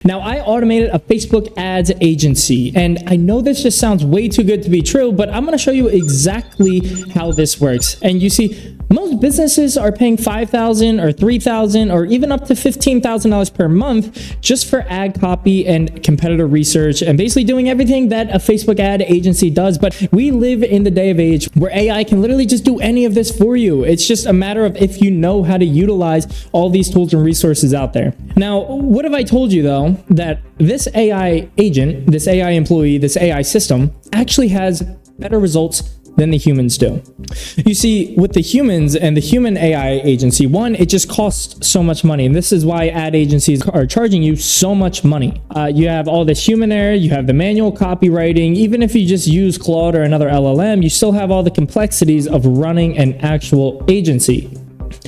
Now, I automated a Facebook ads agency, and I know this just sounds way too good to be true, but I'm going to show you exactly how this works. And you see, most businesses are paying $5,000 or $3,000 or even up to $15,000 per month just for ad copy and competitor research and basically doing everything that a Facebook ad agency does. But we live in the day of age where AI can literally just do any of this for you. It's just a matter of if you know how to utilize all these tools and resources out there. Now, what if I told you though that this AI agent, this AI employee, this AI system actually has better results than the humans do? You see, with the humans and the human AI agency, one, it just costs so much money. And this is why ad agencies are charging you so much money. You have all this human error, you have the manual copywriting. Even if you just use Claude or another LLM, you still have all the complexities of running an actual agency.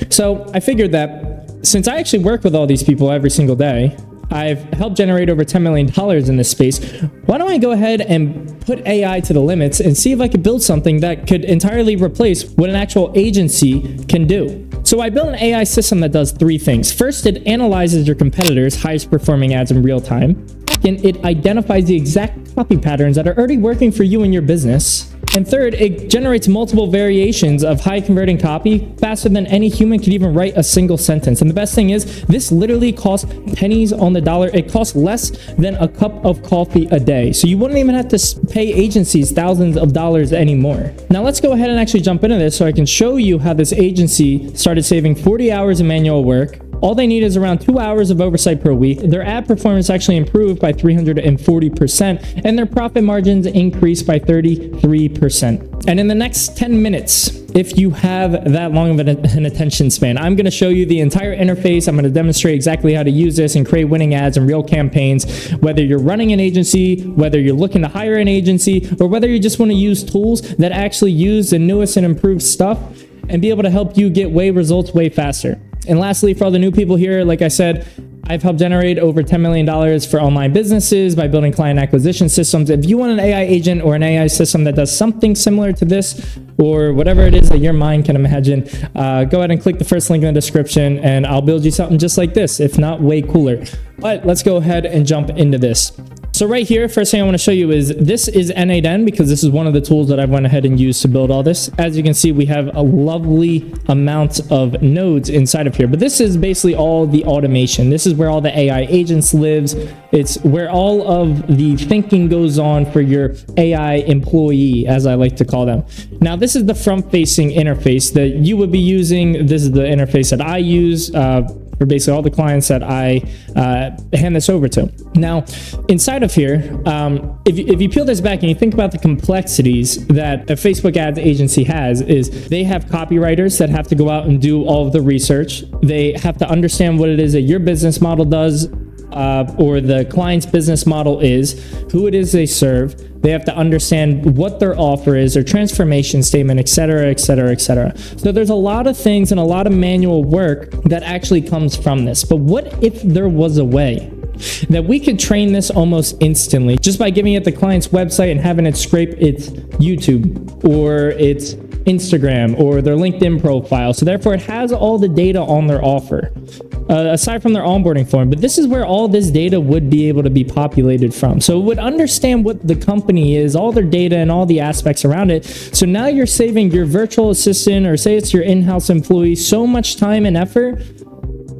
So I figured that since I actually work with all these people every single day, I've helped generate over $10 million in this space. Why don't I go ahead and put AI to the limits and see if I could build something that could entirely replace what an actual agency can do? So I built an AI system that does three things. First, it analyzes your competitors' highest performing ads in real time. Second, it identifies the exact copy patterns that are already working for you and your business. And third, it generates multiple variations of high converting copy faster than any human could even write a single sentence. And the best thing is, this literally costs pennies on the dollar. It costs less than a cup of coffee a day. So you wouldn't even have to pay agencies thousands of dollars anymore. Now let's go ahead and actually jump into this so I can show you how this agency started saving 40 hours of manual work. All they need is around 2 hours of oversight per week. Their ad performance actually improved by 340%, and their profit margins increased by 33%. And in the next 10 minutes, if you have that long of an attention span, I'm going to show you the entire interface. I'm going to demonstrate exactly how to use this and create winning ads and real campaigns, whether you're running an agency, whether you're looking to hire an agency, or whether you just want to use tools that actually use the newest and improved stuff and be able to help you get results way faster. And lastly, for all the new people here, like I said, I've helped generate over $10 million for online businesses by building client acquisition systems. If you want an AI agent or an AI system that does something similar to this, or whatever it is that your mind can imagine, go ahead and click the first link in the description and I'll build you something just like this, if not way cooler. But let's go ahead and jump into this. So right here, first thing I want to show you is this is N8N, because this is one of the tools that I went ahead and used to build all this. As you can see, we have a lovely amount of nodes inside of here, but this is basically all the automation. This is where all the AI agents lives. It's where all of the thinking goes on for your AI employee, as I like to call them. Now, this is the front-facing interface that you would be using. This is the interface that I use for basically all the clients that I hand this over to. Now, inside of here, if you peel this back and you think about the complexities that a Facebook ads agency has, is they have copywriters that have to go out and do all of the research. They have to understand what it is that your business model does, or the client's business model is, who it is they serve. They have to understand what their offer is, their transformation statement, et cetera, et cetera, et cetera. So there's a lot of things and a lot of manual work that actually comes from this. But what if there was a way that we could train this almost instantly just by giving it the client's website and having it scrape its YouTube or its Instagram or their LinkedIn profile? So therefore it has all the data on their offer, aside from their onboarding form. But this is where all this data would be able to be populated from. So it would understand what the company is, all their data and all the aspects around it. So now you're saving your virtual assistant, or say it's your in-house employee, so much time and effort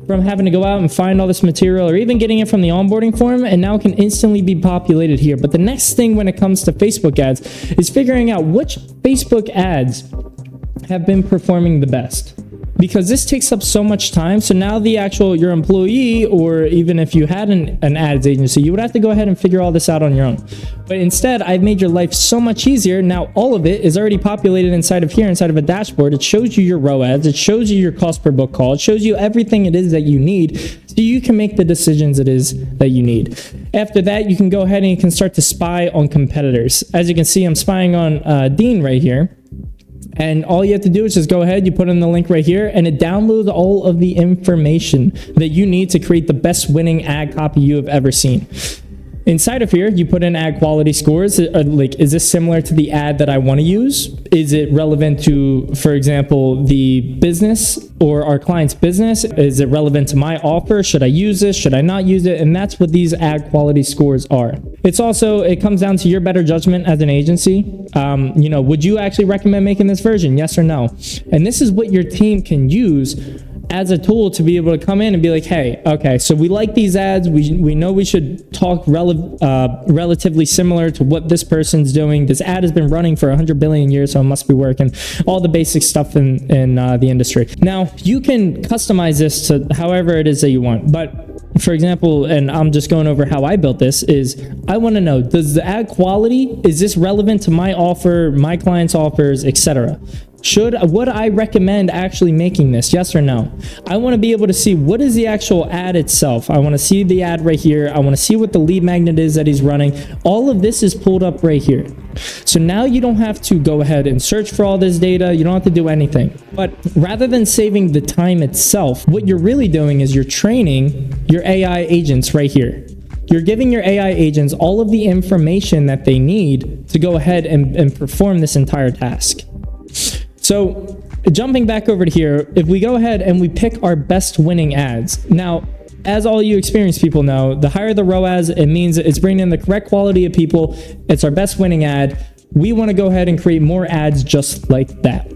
from having to go out and find all this material, or even getting it from the onboarding form, and now it can instantly be populated here. But the next thing when it comes to Facebook ads is figuring out which Facebook ads have been performing the best, because this takes up so much time. So now your employee, or even if you had an ads agency, you would have to go ahead and figure all this out on your own. But instead, I've made your life so much easier. Now all of it is already populated inside of here, inside of a dashboard. It shows you your ROAS, it shows you your cost per book call, it shows you everything it is that you need, so you can make the decisions it is that you need. After that, you can go ahead and you can start to spy on competitors. As you can see, I'm spying on Dean right here. And all you have to do is just go ahead, you put in the link right here, and it downloads all of the information that you need to create the best winning ad copy you have ever seen. Inside of here, you put in ad quality scores. Like, is this similar to the ad that I want to use? Is it relevant to, for example, the business or our client's business? Is it relevant to my offer? Should I use this? Should I not use it? And that's what these ad quality scores are. It comes down to your better judgment as an agency. Would you actually recommend making this version? Yes or no? And this is what your team can use as a tool to be able to come in and be like, hey, okay, so we like these ads. We know we should talk relatively similar to what this person's doing. This ad has been running for 100 billion years, so it must be working. All the basic stuff in the industry. Now, you can customize this to however it is that you want. But for example, and I'm just going over how I built this, is I want to know, does the ad quality, is this relevant to my offer, my client's offers, etc.? Would I recommend actually making this? Yes or no? I want to be able to see what is the actual ad itself. I want to see the ad right here. I want to see what the lead magnet is that he's running. All of this is pulled up right here. So now you don't have to go ahead and search for all this data. You don't have to do anything. But rather than saving the time itself, what you're really doing is you're training your AI agents right here. You're giving your AI agents all of the information that they need to go ahead and perform this entire task. So jumping back over to here, if we go ahead and we pick our best winning ads. Now, as all you experienced people know, the higher the ROAS, it means it's bringing in the correct quality of people. It's our best winning ad. We want to go ahead and create more ads just like that.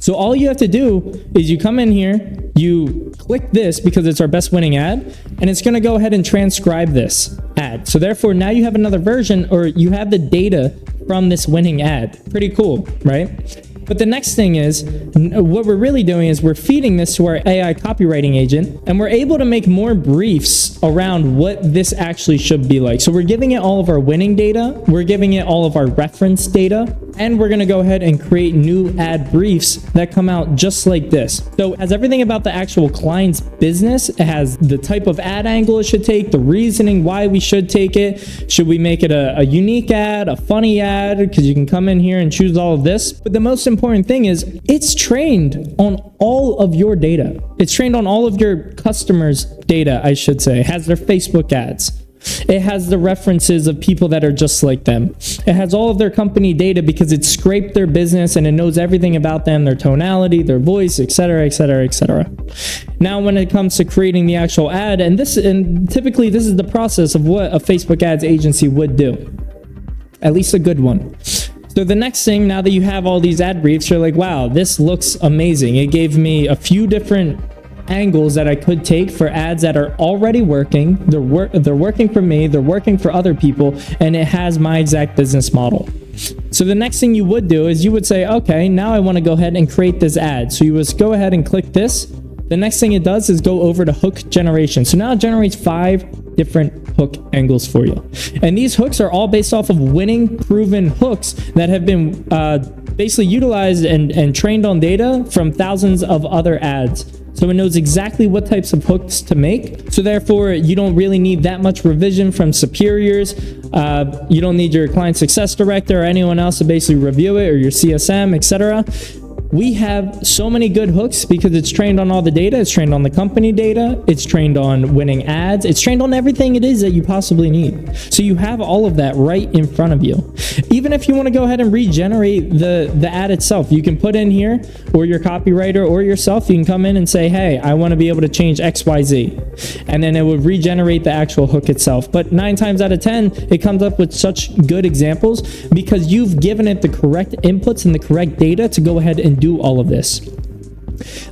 So all you have to do is you come in here, you click this because it's our best winning ad, and it's going to go ahead and transcribe this ad. So therefore, now you have another version, or you have the data from this winning ad. Pretty cool, right? But the next thing is, what we're really doing is we're feeding this to our AI copywriting agent, and we're able to make more briefs around what this actually should be like. So we're giving it all of our winning data, we're giving it all of our reference data, and we're gonna go ahead and create new ad briefs that come out just like this. So it has everything about the actual client's business. It has the type of ad angle it should take, the reasoning why we should take it. Should we make it a unique ad, a funny ad? Because you can come in here and choose all of this. But the most important thing is it's trained on all of your data. It's trained on all of your customers' data, I should say. It has their Facebook ads. It has the references of people that are just like them. It has all of their company data because it scraped their business and it knows everything about them, their tonality, their voice, etc., etc., etc. Now, when it comes to creating the actual ad, and typically this is the process of what a Facebook ads agency would do, at least a good one. So the next thing, now that you have all these ad briefs, you're like, wow, this looks amazing. It gave me a few different angles that I could take for ads that are already working. They're working for me, they're working for other people, and it has my exact business model. So the next thing you would do is you would say, okay, now I want to go ahead and create this ad. So you would go ahead and click this. The next thing it does is go over to hook generation. So now it generates 5 different hook angles for you. And these hooks are all based off of winning proven hooks that have been basically utilized and trained on data from thousands of other ads. So it knows exactly what types of hooks to make. So therefore, you don't really need that much revision from superiors. You don't need your client success director or anyone else to basically review it, or your CSM, etc. We have so many good hooks because it's trained on all the data. It's trained on the company data. It's trained on winning ads. It's trained on everything it is that you possibly need. So you have all of that right in front of you. Even if you want to go ahead and regenerate the ad itself, you can put in here, or your copywriter or yourself, you can come in and say, hey, I want to be able to change XYZ. And then it would regenerate the actual hook itself. But 9 times out of 10, it comes up with such good examples because you've given it the correct inputs and the correct data to go ahead and do all of this.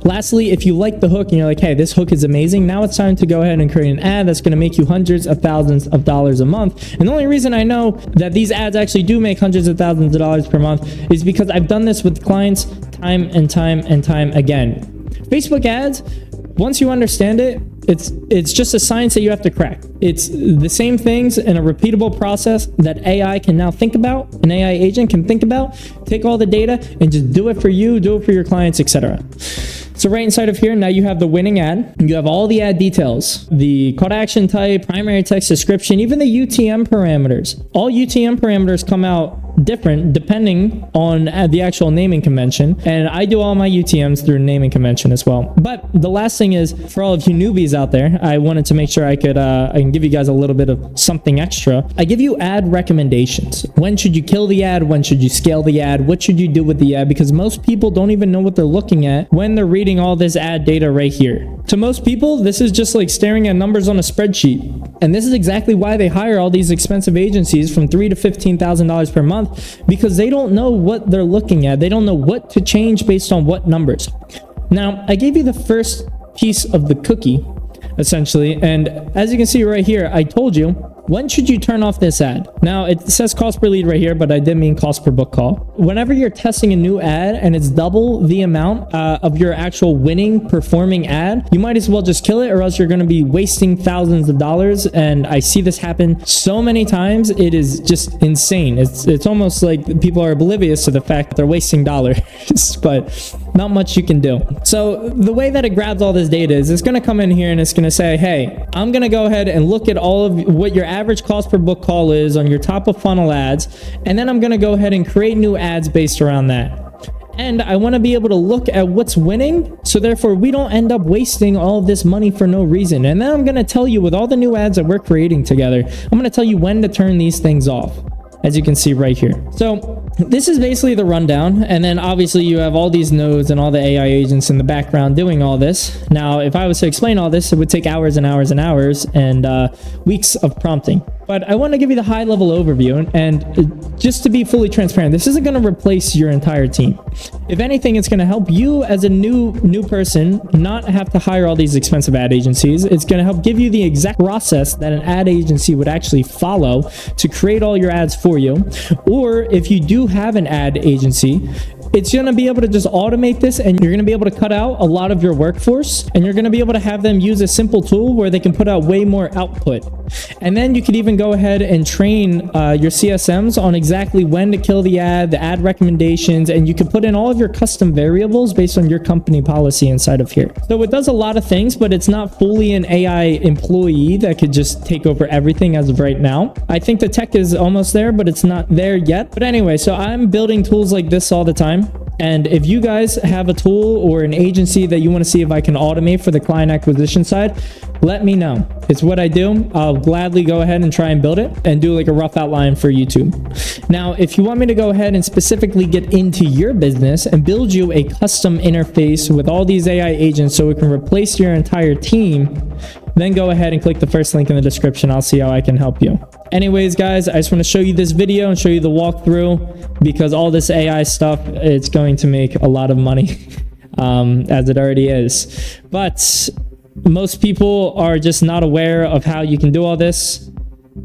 Lastly, if you like the hook and you're like, hey, this hook is amazing, now it's time to go ahead and create an ad that's going to make you hundreds of thousands of dollars a month. And the only reason I know that these ads actually do make hundreds of thousands of dollars per month is because I've done this with clients time and time and time again. Facebook ads, once you understand it, it's just a science that you have to crack. It's the same things in a repeatable process that AI can now think about, an AI agent can think about, take all the data and just do it for you, do it for your clients, etc. So right inside of here, now you have the winning ad. You have all the ad details, the call to action type, primary text description, even the UTM parameters. All UTM parameters come out different depending on the actual naming convention. And I do all my UTMs through naming convention as well. But the last thing is, for all of you newbies out there, I wanted to make sure I can give you guys a little bit of something extra. I give you ad recommendations. When should you kill the ad? When should you scale the ad? What should you do with the ad? Because most people don't even know what they're looking at when they're reading all this ad data right here. To most people, this is just like staring at numbers on a spreadsheet. And this is exactly why they hire all these expensive agencies from $3,000 to $15,000 per month, because they don't know what they're looking at. They don't know what to change based on what numbers. Now, I gave you the first piece of the cookie, essentially. And as you can see right here, I told you, when should you turn off this ad? Now, it says cost per lead right here, but I did mean cost per book call. Whenever you're testing a new ad and it's double the amount of your actual winning performing ad, you might as well just kill it, or else you're going to be wasting thousands of dollars. And I see this happen so many times. It is just insane. It's almost like people are oblivious to the fact that they're wasting dollars, but not much you can do. So the way that it grabs all this data is it's going to come in here and it's going to say, hey, I'm going to go ahead and look at all of what your average cost per book call is on your top of funnel ads. And then I'm going to go ahead and create new ads based around that. And I want to be able to look at what's winning, so therefore we don't end up wasting all of this money for no reason. And then I'm going to tell you, with all the new ads that we're creating together, I'm going to tell you when to turn these things off, as you can see right here. So this is basically the rundown. And then obviously you have all these nodes and all the AI agents in the background doing all this. Now, if I was to explain all this, it would take hours and hours and hours and weeks of prompting. But I want to give you the high level overview, and just to be fully transparent, this isn't going to replace your entire team. If anything, it's going to help you as a new person not have to hire all these expensive ad agencies. It's going to help give you the exact process that an ad agency would actually follow to create all your ads for you. Or if you do have an ad agency, it's going to be able to just automate this, and you're going to be able to cut out a lot of your workforce, and you're going to be able to have them use a simple tool where they can put out way more output. And then you could even go ahead and train your CSMs on exactly when to kill the ad recommendations, and you can put in all of your custom variables based on your company policy inside of here. So it does a lot of things, but it's not fully an AI employee that could just take over everything as of right now. I think the tech is almost there, but it's not there yet. But anyway, so I'm building tools like this all the time. And if you guys have a tool or an agency that you want to see if I can automate for the client acquisition side, let me know. It's what I do. I'll gladly go ahead and try and build it and do like a rough outline for YouTube. Now, if you want me to go ahead and specifically get into your business and build you a custom interface with all these AI agents so it can replace your entire team, then go ahead and click the first link in the description. I'll see how I can help you. Anyways, guys, I just want to show you this video and show you the walkthrough, because all this AI stuff, it's going to make a lot of money, as it already is. But most people are just not aware of how you can do all this.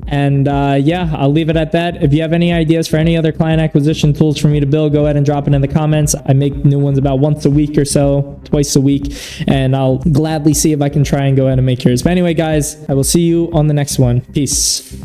And yeah, I'll leave it at that. If you have any ideas for any other client acquisition tools for me to build, go ahead and drop it in the comments. I make new ones about once a week or so, twice a week, and I'll gladly see if I can try and go ahead and make yours. But anyway, guys, I will see you on the next one. Peace.